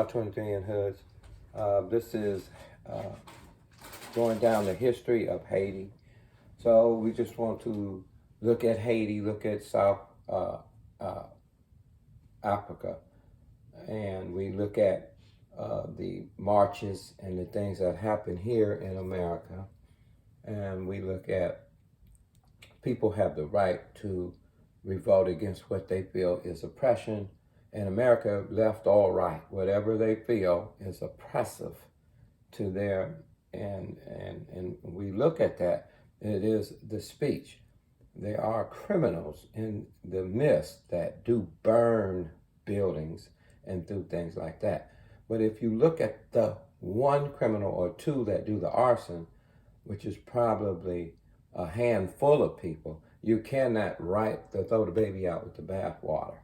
23 in Hoods. This is going down the history of Haiti. So we just want to look at Haiti, look at South Africa, and we look at the marches and the things that happen here in America, and we look at people have the right to revolt against what they feel is oppression, and America, left or right, whatever they feel is oppressive to their, and we look at that, it is the speech. There are criminals in the midst that do burn buildings and do things like that. But if you look at the one criminal or two that do the arson, which is probably a handful of people, you cannot throw the baby out with the bathwater.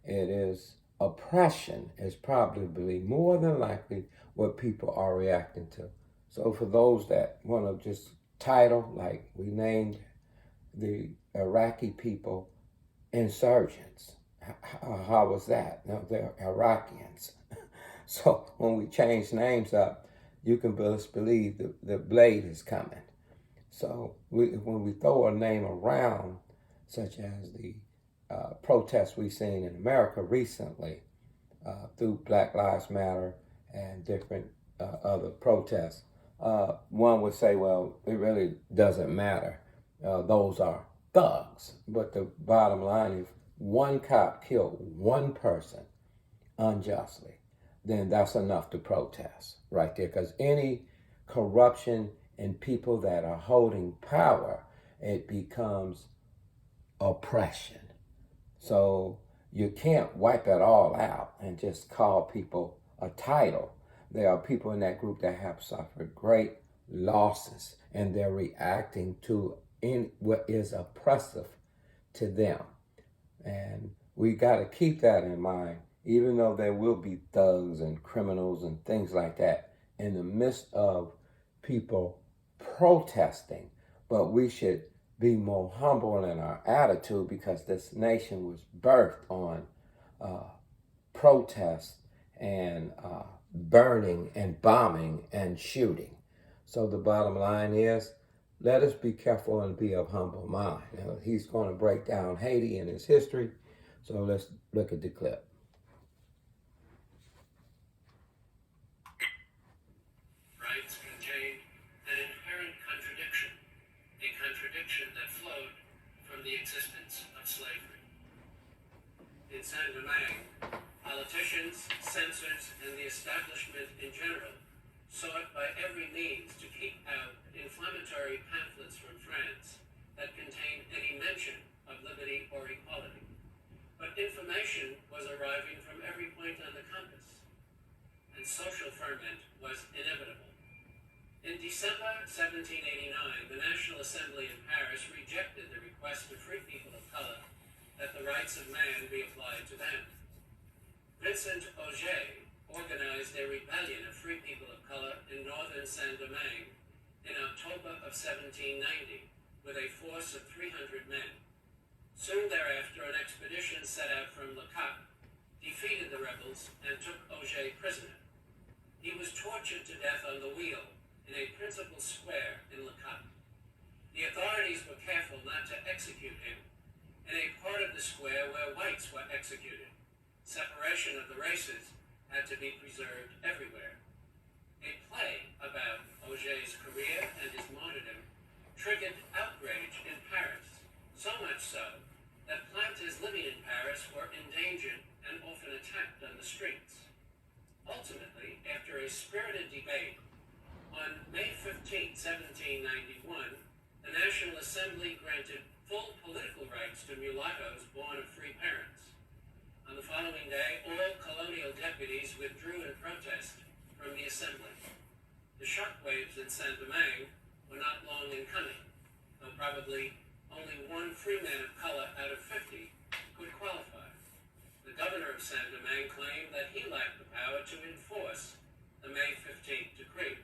It is oppression is probably more than likely what people are reacting to. So for those that want to just title, like we named the Iraqi people insurgents. How was that? No, they're Iraqis. So when we change names up, you can best believe the blade is coming. So when we throw a name around, such as the protests we've seen in America recently through Black Lives Matter and different other protests, one would say, well, it really doesn't matter. Those are thugs. But the bottom line is, one cop killed one person unjustly, then that's enough to protest right there. Because any corruption in people that are holding power, it becomes oppression. So you can't wipe it all out and just call people a title. There are people in that group that have suffered great losses, and they're reacting to what is oppressive to them. And we got to keep that in mind, even though there will be thugs and criminals and things like that in the midst of people protesting. But we should be more humble in our attitude, because this nation was birthed on protest and burning and bombing and shooting. So the bottom line is, let us be careful and be of humble mind. Now, he's going to break down Haiti and its history. So let's look at the clip. Rights contained an inherent contradiction, a contradiction that flowed from the existence of slavery. In Saint-Domingue, politicians, censors, and the establishment in general sought by every means to keep out inflammatory pamphlets from France that contained any mention of liberty or equality. But information was arriving from every point on the compass, and social ferment was inevitable. In December 1789, the National Assembly in Paris rejected the request of free people of color that the rights of man be applied to them. Vincent Auger organized a rebellion of free people of color in northern Saint-Domingue in October of 1790 with a force of 300 men. Soon thereafter, an expedition set out from Le Cap defeated the rebels and took Auger prisoner. He was tortured to death on the wheel in a principal square in Le Cap. The authorities were careful not to execute him in a part of the square where whites were executed. Separation of the races had to be preserved everywhere. A play about Auger's career and his martyrdom triggered outrage in Paris, so much so that planters living in Paris were endangered and often attacked on the streets. Ultimately, after a spirited debate, on May 15, 1791, the National Assembly granted full political rights to mulattoes born of free parents. On the following day, all colonial deputies withdrew in protest from the assembly. The shockwaves in Saint-Domingue were not long in coming, though probably only one free man of color out of 50 could qualify. The governor of Saint-Domingue claimed that he lacked the power to enforce the May 15th decree.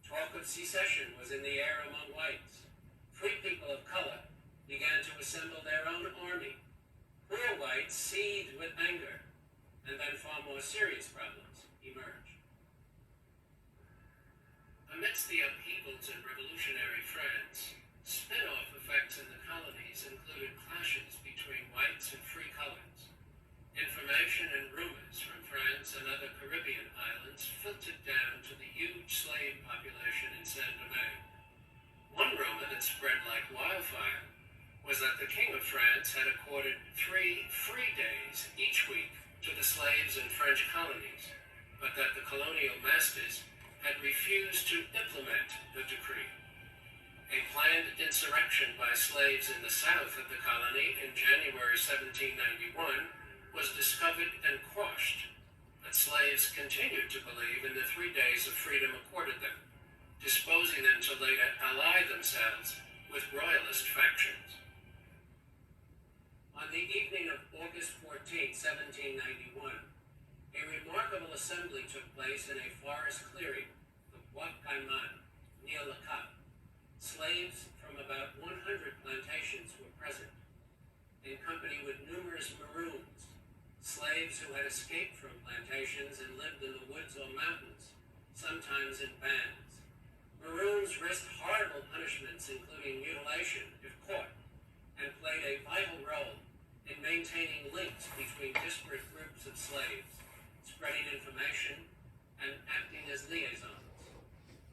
Talk of secession was in the air among whites. Free people of color began to assemble their own army. Poor whites seethed with anger, and then far more serious problems. emerged. Amidst the upheavals in revolutionary France, spin-off effects in the colonies included clashes between whites and free colors. Information and rumors from France and other Caribbean islands filtered down to the huge slave population in Saint-Domingue. One rumor that spread like wildfire was that the King of France had accorded 3 free days each week to the slaves in French colonies, but that the colonial masters had refused to implement the decree. A planned insurrection by slaves in the south of the colony in January 1791 was discovered and quashed, but slaves continued to believe in the 3 days of freedom accorded them, disposing them to later ally themselves with royalist factions. On the evening of August 14, 1791, a remarkable assembly took place in a forest clearing, the Bois Caiman, near Le Cap. Slaves from about 100 plantations were present, in company with numerous Maroons, slaves who had escaped from plantations and lived in the woods or mountains, sometimes in bands. Maroons risked horrible punishments, including mutilation, if caught, and played a vital role in maintaining links between disparate groups of slaves, spreading information, and acting as liaisons.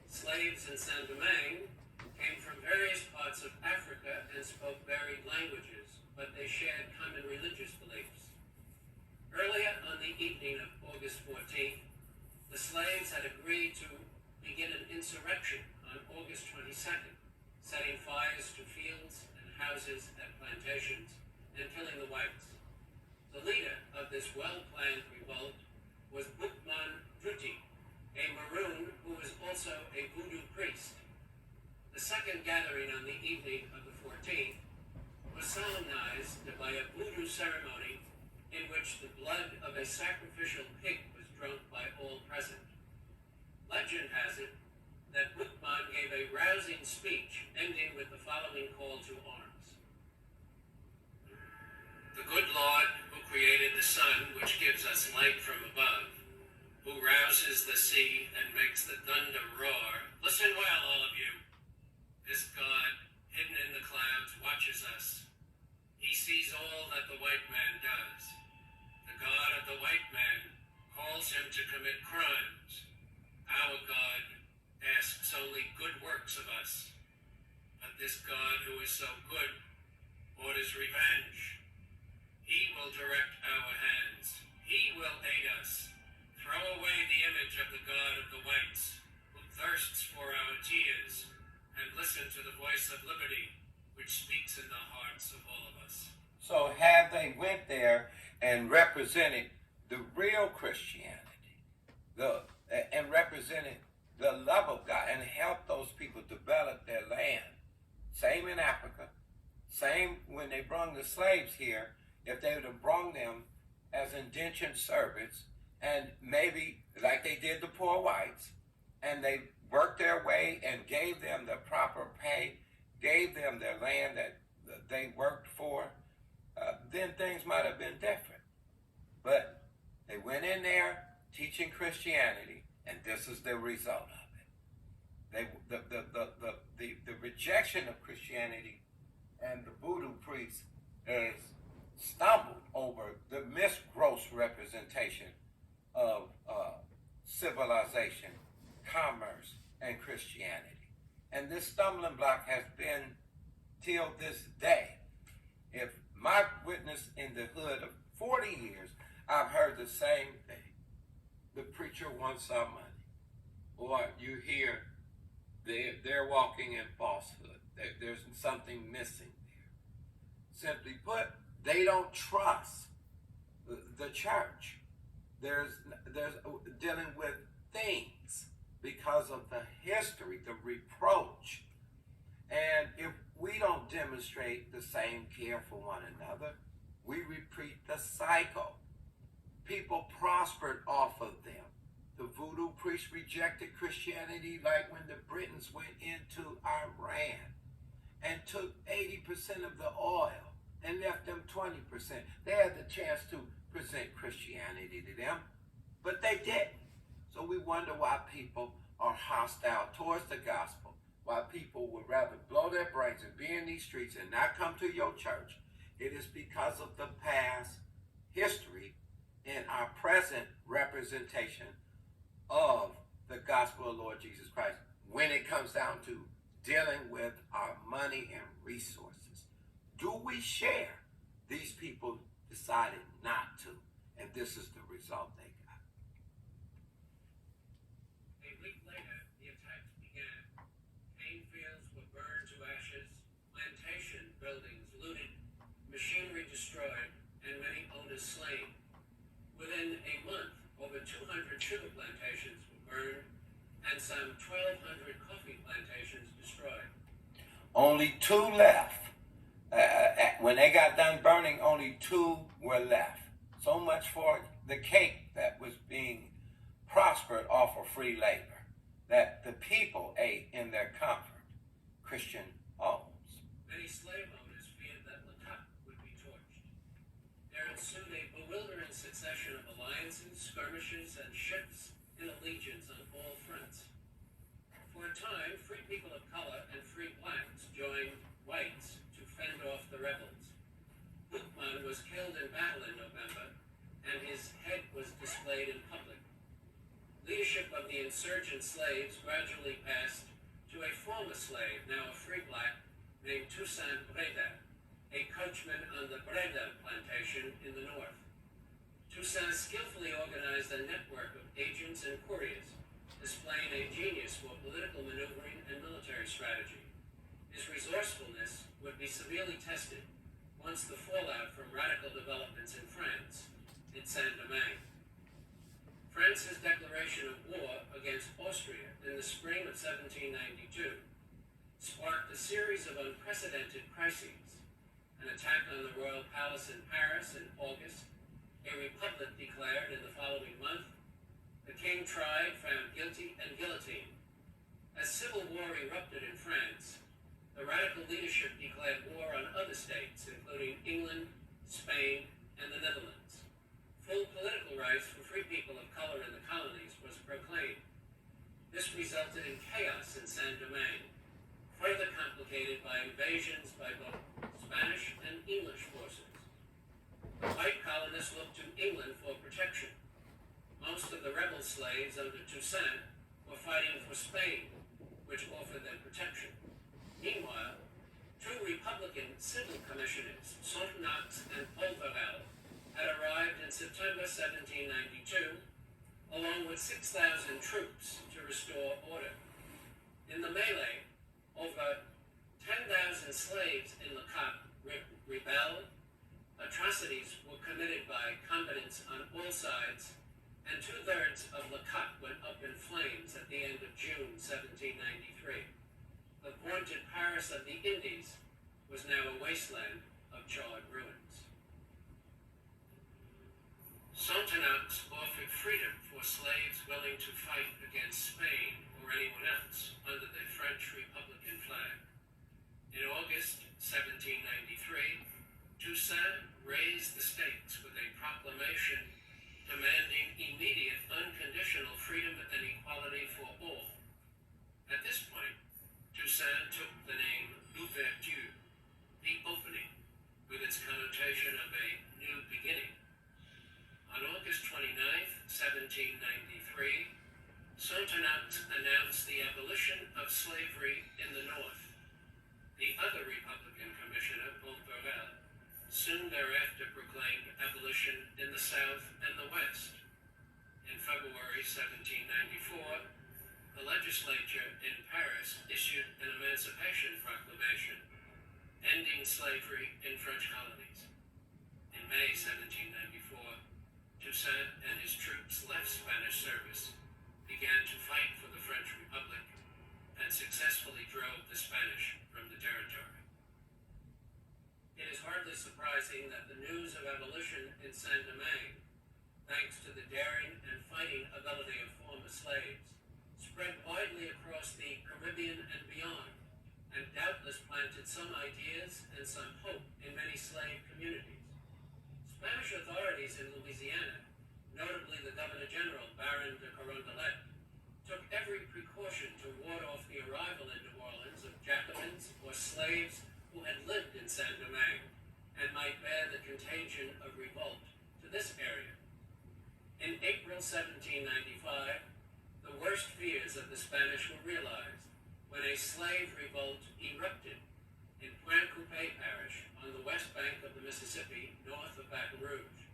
Slaves in Saint-Domingue came from various parts of Africa and spoke varied languages, but they shared common religious beliefs. Earlier on the evening of August 14th, the slaves had agreed to begin an insurrection on August 22nd, setting fires to fields and houses at plantations and killing the whites. The leader of this well-planned revolt was Boukman Hati, a Maroon who was also a voodoo priest. The second gathering on the evening of the 14th was solemnized by a voodoo ceremony in which the blood of a sacrificial pig was drunk by all present. Legend has it that Boukman gave a rousing speech ending with the following call to arms. The good Lord who created the sun, which gives us light from above, who rouses the sea and makes the thunder roar. Listen well, all of you. This God, hidden in the clouds, watches us. He sees all that the white man does. The God of the white man calls him to commit crimes. Our God asks only good works of us. But this God who is so good orders revenge. He will direct our hands. He will aid us. Throw away the image of the God of the whites, who thirsts for our tears, and listen to the voice of liberty, which speaks in the hearts of all of us. So had they went there and represented the real Christianity, and represented the love of God, and helped those people develop their land. Same in Africa, same when they brought the slaves here. If they would have brought them as indentured servants, and maybe like they did the poor whites, and they worked their way and gave them the proper pay, gave them their land that they worked for, then things might have been different. But they went in there teaching Christianity, and this is the result of it. The rejection of Christianity and the voodoo priests has stumbled over the misgross representation of civilization, commerce, and Christianity. And this stumbling block has been till this day. If my witness in the hood of 40 years, I've heard the same thing. The preacher wants our money. Or you hear they're walking in falsehood. There's something missing there. Simply put, they don't trust the church. There's dealing with things because of the history, the reproach. And if we don't demonstrate the same care for one another, we repeat the cycle. People prospered off of them. The voodoo priests rejected Christianity like when the Britons went into Iran and took 80% of the oil and left them 20%. They had the chance to present Christianity to them, but they didn't. So we wonder why people are hostile towards the gospel, why people would rather blow their brains and be in these streets and not come to your church. It is because of the past history and our present representation of the gospel of Lord Jesus Christ when it comes down to dealing with our money and resources. Do we share? These people decided not to, and this is the result they got. A week later, the attacks began. Cane fields were burned to ashes, plantation buildings looted, machinery destroyed, and many owners slain. Within a month, over 200 sugar plantations were burned and some 1,200 coffee plantations destroyed. Only 2 left. When they got done burning, only 2 were left. So much for the cake that was being prospered off of free labor, that the people ate in their comfort. Christian homes. Many slave owners feared that Lacat would be torched. There ensued a bewildering succession of alliances, skirmishes, and shifts in allegiance on all fronts. For a time, free people of color and free blacks joined whites to fend off the rebels. Bookman was killed in battle in November, and his head was displayed in public. Leadership of the insurgent slaves gradually passed to a former slave, now a free black, named Toussaint Breda, a coachman on the Breda plantation in the north. Toussaint skillfully organized a network of agents and couriers, displaying a genius for political maneuvering and military strategy. His resourcefulness would be severely tested once the fallout from radical developments in France hit Saint-Domingue. France's declaration of war against Austria in the spring of 1792 sparked a series of unprecedented crises: an attack on the royal palace in Paris in August, a republic declared in the following month, the king tried, found guilty, and guillotined. As civil war erupted in France, the radical leadership declared war on other states, including England, Spain, and the Netherlands. Full political rights for free people of color in the colonies was proclaimed. This resulted in chaos in Saint-Domingue, further complicated by invasions by both Spanish and English forces. The white colonists looked to England for protection. Most of the rebel slaves under Toussaint were fighting for Spain, which offered them protection. Meanwhile, 2 Republican civil commissioners, Sonthonax and Polverel, had arrived in September 1792, along with 6,000 troops to restore order. In the melee, over 10,000 slaves in Lacat rebelled. Atrocities were committed by combatants on all sides, and 2/3 of Lacat went up in flames at the end of June 1793. The vaunted Paris of the Indies was now a wasteland of charred ruins. Sonthonax offered freedom for slaves willing to fight against Spain or anyone else under the French Republican flag. In August 1793, Toussaint raised the stakes with a proclamation demanding immediate unconditional freedom and equality for all. At this point, Toussaint took the name L'Ouverture, the opening, with its connotation of a new beginning. On August 29, 1793, Sonthonax announced the abolition of slavery in the North. The other Republican commissioner, Polverel, soon thereafter proclaimed abolition in the South and the West. In February 1794, the legislature in Paris issued an emancipation proclamation, ending slavery in French colonies. In May 1794, Toussaint and his troops left Spanish service, began to fight for the French Republic, and successfully drove the Spanish from the territory. It is hardly surprising that the news of abolition in Saint-Domingue, thanks to the daring and fighting ability of former slaves, spread widely across the Caribbean and beyond, and doubtless planted some ideas and some hope in many slave communities. Spanish authorities in Louisiana, notably the Governor General Baron de Carondelet, this area. In April 1795, the worst fears of the Spanish were realized when a slave revolt erupted in Pointe Coupee Parish on the west bank of the Mississippi, north of Baton Rouge.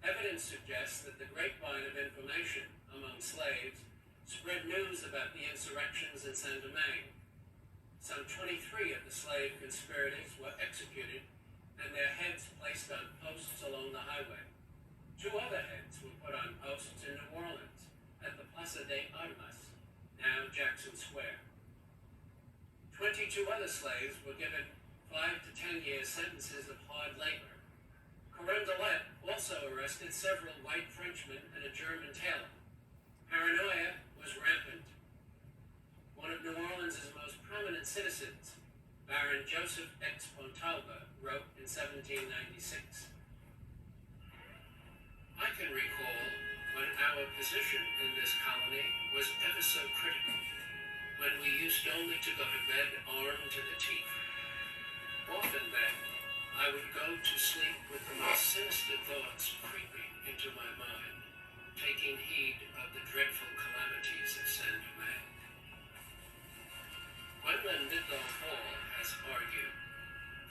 Evidence suggests that the grapevine of information among slaves spread news about the insurrections in Saint-Domingue. Some 23 of the slave conspirators were executed and their heads placed on posts along the highway. 2 other heads were put on posts in New Orleans at the Plaza de Armas, now Jackson Square. 22 other slaves were given 5 to 10 year sentences of hard labor. Carondelet also arrested several white Frenchmen and a German tailor. Paranoia was rampant. One of New Orleans' most prominent citizens, Baron Joseph X. Pontalba, wrote in 1796, "I can recall when our position in this colony was ever so critical, when we used only to go to bed armed to the teeth. Often then, I would go to sleep with the most sinister thoughts creeping into my mind, taking heed of the dreadful calamities of Saint-Domingue." Gwendolyn Midlow Hall has argued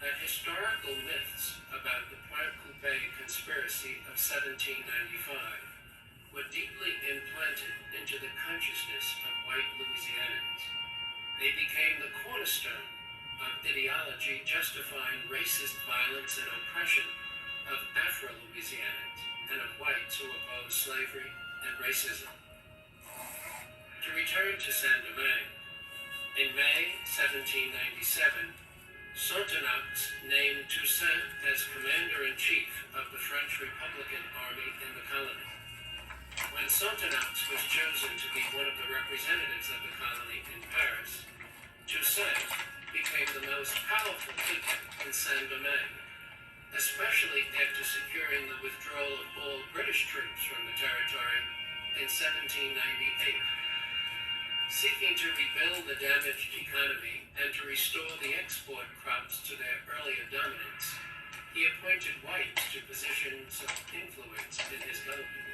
that historical myths about the Pointe Coupee conspiracy of 1795 were deeply implanted into the consciousness of white Louisianans. They became the cornerstone of ideology justifying racist violence and oppression of Afro-Louisianans and of whites who opposed slavery and racism. To return to Saint-Domingue, in May 1797, Sonthonax named Toussaint as commander-in-chief of the French Republican Army in the colony. When Sonthonax was chosen to be one of the representatives of the colony in Paris, Toussaint became the most powerful figure in Saint-Domingue, especially after securing the withdrawal of all British troops from the territory in 1798. Seeking to rebuild the damaged economy and to restore the export crops to their earlier dominance, he appointed whites to positions of influence in his government.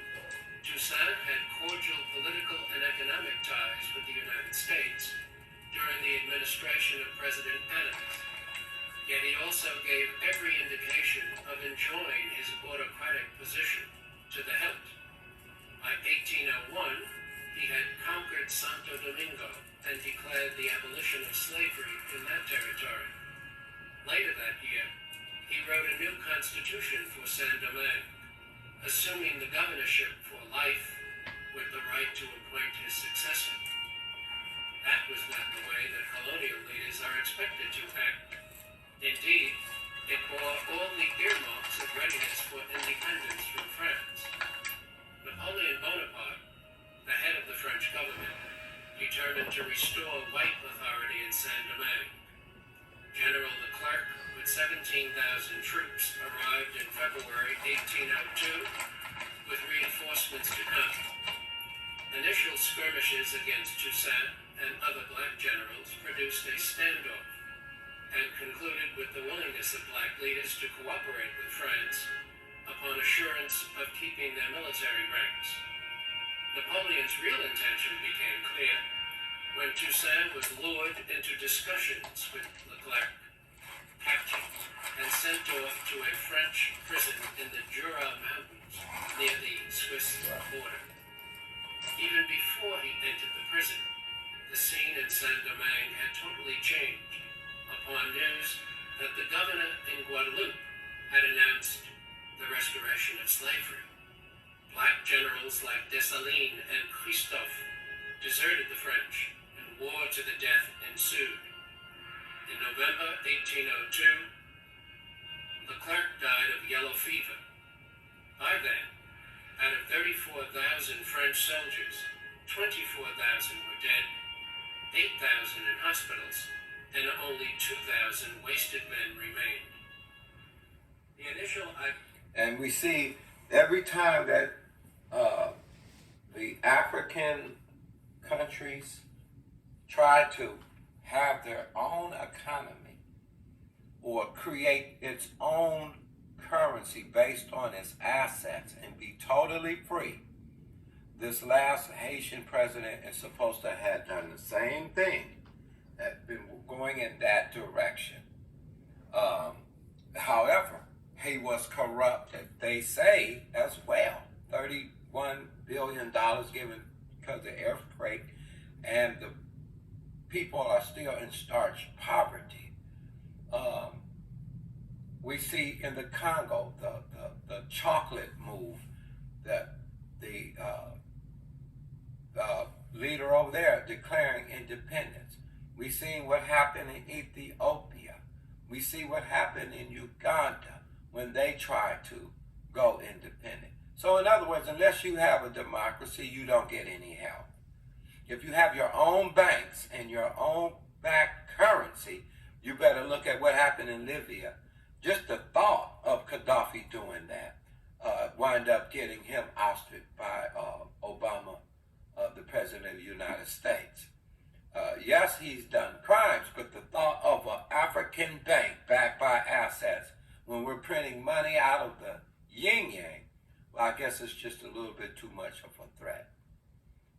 Toussaint had cordial political and economic ties with the United States during the administration of President Adams, yet he also gave every indication of enjoying his autocratic position to the hilt. By 1801, he had conquered Santo Domingo and declared the abolition of slavery in that territory. Later that year, he wrote a new constitution for Saint-Domingue, assuming the governorship for life with the right to appoint his successor. That was not the way that colonial leaders are expected to act. Indeed, it bore all the earmarks of readiness for independence from France. Napoleon Bonaparte, the head of the French government, determined to restore white authority in Saint-Domingue. General Leclerc, with 17,000 troops, arrived in February 1802 with reinforcements to come. Initial skirmishes against Toussaint and other black generals produced a standoff and concluded with the willingness of black leaders to cooperate with France upon assurance of keeping their military ranks. Napoleon's real intention became clear when Toussaint was lured into discussions with Leclerc, captured, and sent off to a French prison in the Jura Mountains near the Swiss border. Even before he entered the prison, the scene in Saint-Domingue had totally changed upon news that the governor in Guadeloupe had announced the restoration of slavery. Black generals like Dessalines and Christophe deserted the French, and war to the death ensued. In November 1802, Leclerc died of yellow fever. By then, out of 34,000 French soldiers, 24,000 were dead, 8,000 in hospitals, and only 2,000 wasted men remained. The initial and we see every time that the African countries try to have their own economy or create its own currency based on its assets and be totally free. This last Haitian president is supposed to have done the same thing, have been going in that direction. However, he was corrupted, they say, as well. $31 billion given because of the earthquake, and the people are still in starch poverty. We see in the Congo the chocolate move, that the leader over there declaring independence. We see what happened in Ethiopia. We see what happened in Uganda when they tried to go independent. So in other words, unless you have a democracy, you don't get any help. If you have your own banks and your own backed currency, you better look at what happened in Libya. Just the thought of Gaddafi doing that wind up getting him ousted by Obama, the President of the United States. Yes, he's done crimes, but the thought of an African bank backed by assets when we're printing money out of the yin-yang, well, I guess it's just a little bit too much of a threat.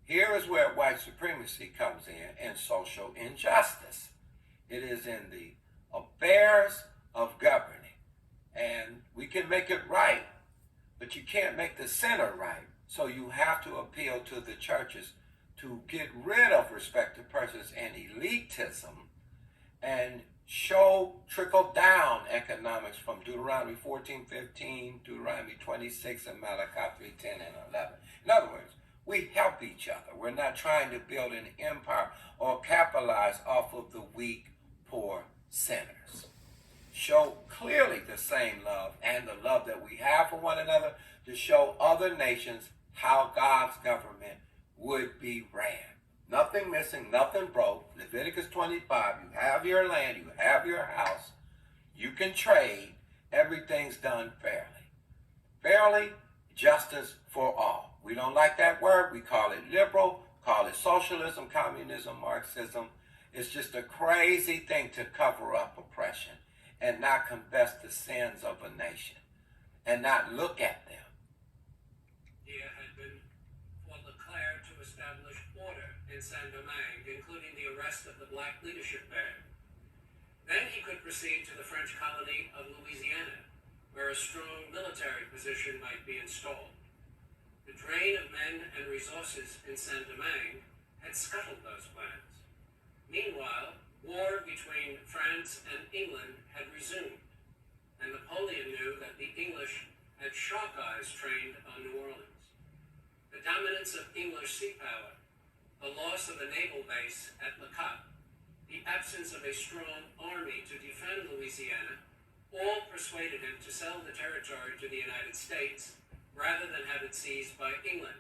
Here is where white supremacy comes in and social injustice. It is in the affairs of governing. And we can make it right, but you can't make the center right. So you have to appeal to the churches to get rid of respect to persons and elitism and show trickle-down economics from Deuteronomy 14:15, Deuteronomy 26, and Malachi 3:10 and 11. In other words, we help each other. We're not trying to build an empire or capitalize off of the weak, poor sinners. Show clearly the same love and the love that we have for one another to show other nations how God's government would be ran. Nothing missing, nothing broke. Leviticus 25, you have your land, you have your house, you can trade, everything's done fairly. Fairly, justice for all. We don't like that word, we call it liberal, call it socialism, communism, Marxism. It's just a crazy thing to cover up oppression and not confess the sins of a nation and not look at them. Here had been for Leclerc to establish order in Saint-Domingue, including the arrest of the black leadership band. Then he could proceed to the French colony of Louisiana, where a strong military position might be installed. The drain of men and resources in Saint-Domingue had scuttled those plans. Meanwhile, war between France and England had resumed, and Napoleon knew that the English had shark eyes trained on New Orleans. The dominance of English sea power, the loss of a naval base at Le Cap, the absence of a strong army to defend Louisiana, all persuaded him to sell the territory to the United States rather than have it seized by England.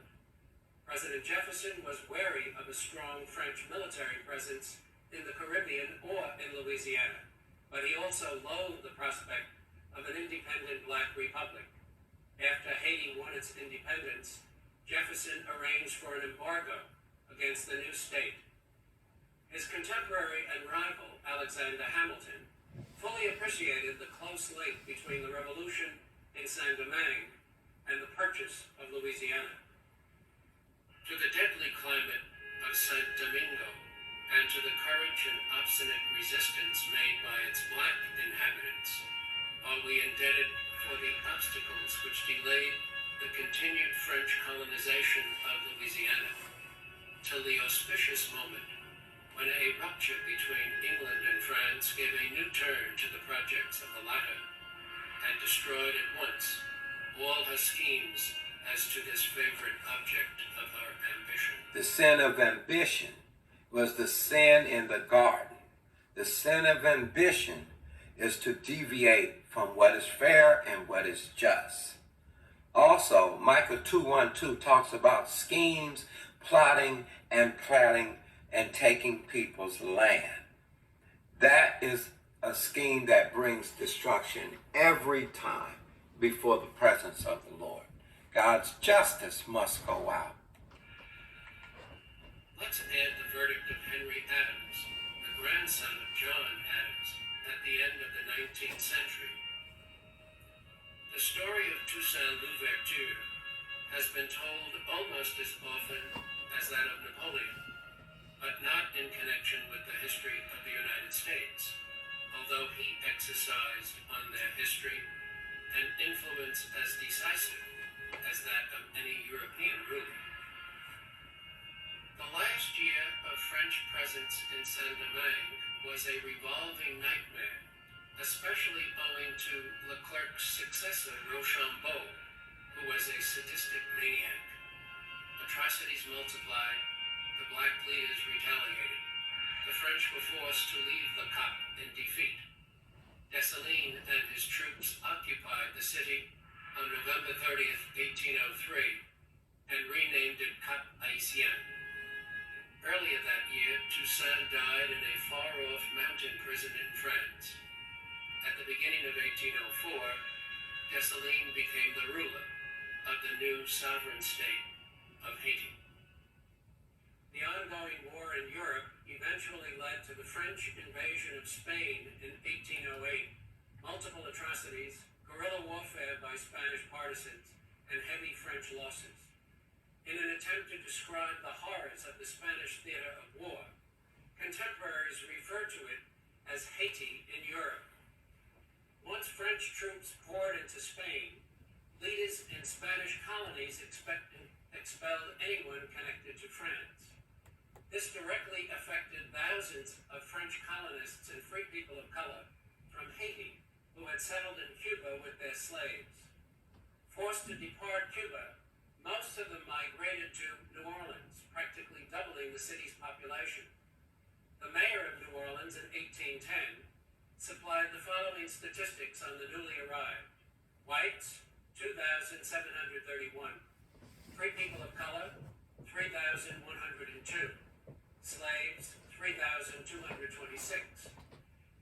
President Jefferson was wary of a strong French military presence in the Caribbean or in Louisiana, but he also loathed the prospect of an independent black republic. After Haiti won its independence, Jefferson arranged for an embargo against the new state. His contemporary and rival, Alexander Hamilton, fully appreciated the close link between the revolution in Saint-Domingue and the purchase of Louisiana. To the deadly climate of Saint Domingo, and to the courage and obstinate resistance made by its black inhabitants, are we indebted for the obstacles which delayed the continued French colonization of Louisiana, till the auspicious moment when a rupture between England and France gave a new turn to the projects of the latter, and destroyed at once all her schemes as to this favorite object of her ambition. The sin of ambition was the sin in the garden. The sin of ambition is to deviate from what is fair and what is just. Also, Micah 2:1-2 talks about schemes, plotting and planning and taking people's land. That is a scheme that brings destruction every time before the presence of the Lord. God's justice must go out. Let's add the verdict of Henry Adams, the grandson of John Adams, at the end of the 19th century. story of Toussaint Louverture has been told almost as often as that of Napoleon, but not in connection with the history of the United States, although he exercised on their history an influence as decisive as that of any European ruler. The last year of French presence in Saint-Domingue was a revolving nightmare, especially owing to Leclerc's successor, Rochambeau, who was a sadistic maniac. Atrocities multiplied, the black leaders retaliated. The French were forced to leave Le Cap in defeat. Dessalines and his troops occupied the city on November 30th, 1803, and renamed it Cap Haïtien. Earlier that year, Toussaint died in a far-off mountain prison in France. At the beginning of 1804, Dessalines became the ruler of the new sovereign state of Haiti. The ongoing war in Europe eventually led to the French invasion of Spain in 1808, multiple atrocities, guerrilla warfare by Spanish partisans, and heavy French losses. In an attempt to describe the horrors of the Spanish theater of war, contemporaries refer to it as Haiti in Europe. Once French troops poured into Spain, leaders in Spanish colonies expelled anyone connected to France. This directly affected thousands of French colonists and free people of color from Haiti who had settled in Cuba with their slaves. Forced to depart Cuba, most of them migrated to New Orleans, practically doubling the city's population. The mayor of New Orleans in 1810 supplied the following statistics on the newly arrived. Whites, 2,731. Free people of color, 3,102. Slaves, 3,226.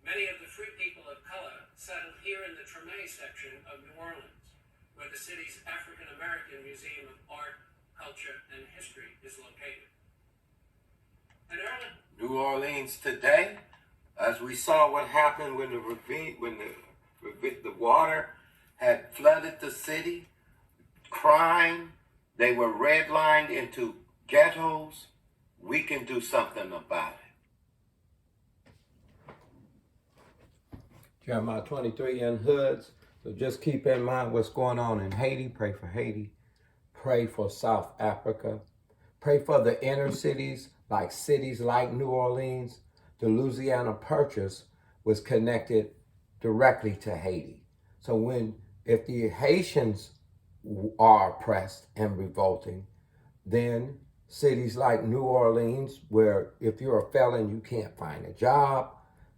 Many of the free people of color settled here in the Tremé section of New Orleans, where the city's African American Museum of Art, Culture, and History is located. New Orleans today, as we saw what happened when the water had flooded the city, crime, they were redlined into ghettos. We can do something about it. Jeremiah 23 in hoods. So just keep in mind what's going on in Haiti. Pray for Haiti. Pray for South Africa. Pray for the inner cities like New Orleans. The Louisiana Purchase was connected directly to Haiti. So if the Haitians are oppressed and revolting, then cities like New Orleans, where if you're a felon, you can't find a job,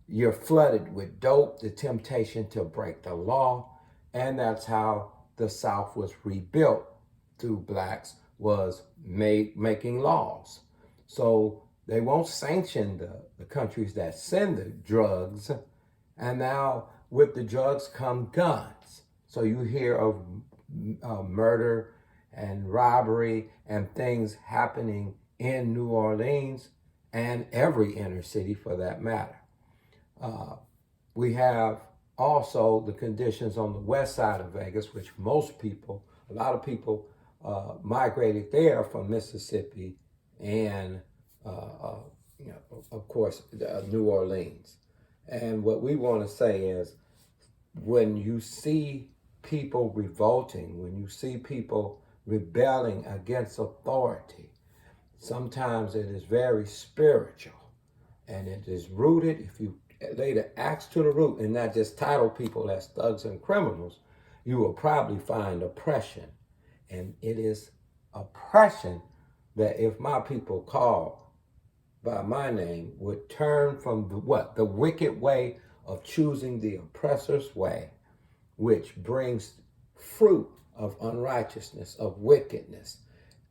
you're flooded with dope, the temptation to break the law, and that's how the South was rebuilt through blacks, was making laws. So they won't sanction the countries that send the drugs, and now with the drugs come guns. So you hear of murder and robbery and things happening in New Orleans and every inner city for that matter. We have also the conditions on the west side of Vegas, which a lot of people migrated there from Mississippi and, of course, New Orleans. And what we want to say is, when you see people revolting, when you see people rebelling against authority, sometimes it is very spiritual, and it is rooted, if you lay the axe to the root and not just title people as thugs and criminals, you will probably find oppression. And it is oppression that if my people called by my name would turn from the wicked way of choosing the oppressor's way, which brings fruit of unrighteousness, of wickedness,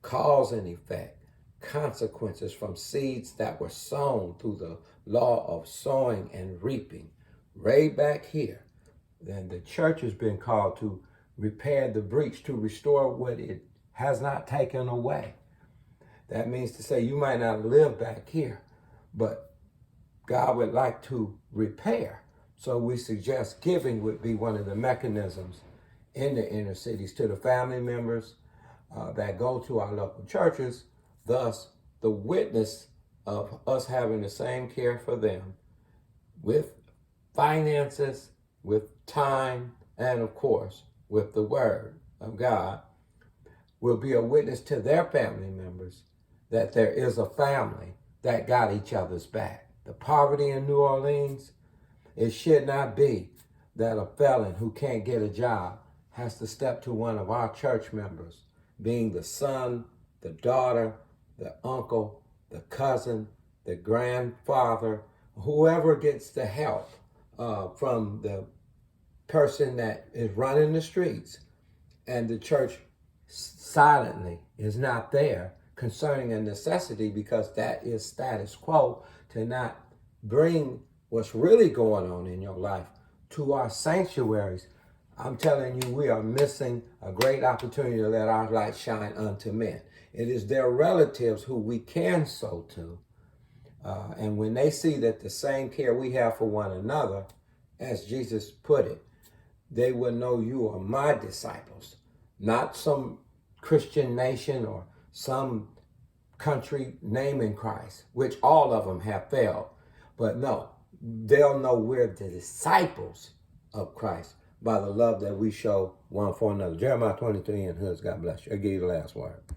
cause and effect, consequences from seeds that were sown through the law of sowing and reaping. Right back here, then the church has been called to repair the breach, to restore what it has not taken away. That means to say you might not live back here, but God would like to repair. So we suggest giving would be one of the mechanisms in the inner cities, to the family members that go to our local churches. Thus, the witness of us having the same care for them with finances, with time, and of course, with the Word of God will be a witness to their family members that there is a family that got each other's back. The poverty in New Orleans, it should not be that a felon who can't get a job has to step to one of our church members, being the son, the daughter, the uncle, the cousin, the grandfather, whoever gets the help from the person that is running the streets, and the church silently is not there concerning a necessity, because that is status quo, to not bring what's really going on in your life to our sanctuaries. I'm telling you, we are missing a great opportunity to let our light shine unto men. It is their relatives who we can sow to. And when they see that the same care we have for one another, as Jesus put it, they will know you are my disciples, not some Christian nation or some country naming Christ, which all of them have failed. But no, they'll know we're the disciples of Christ by the love that we show one for another. Jeremiah 23 and Hoods, God bless you. I'll give you the last word.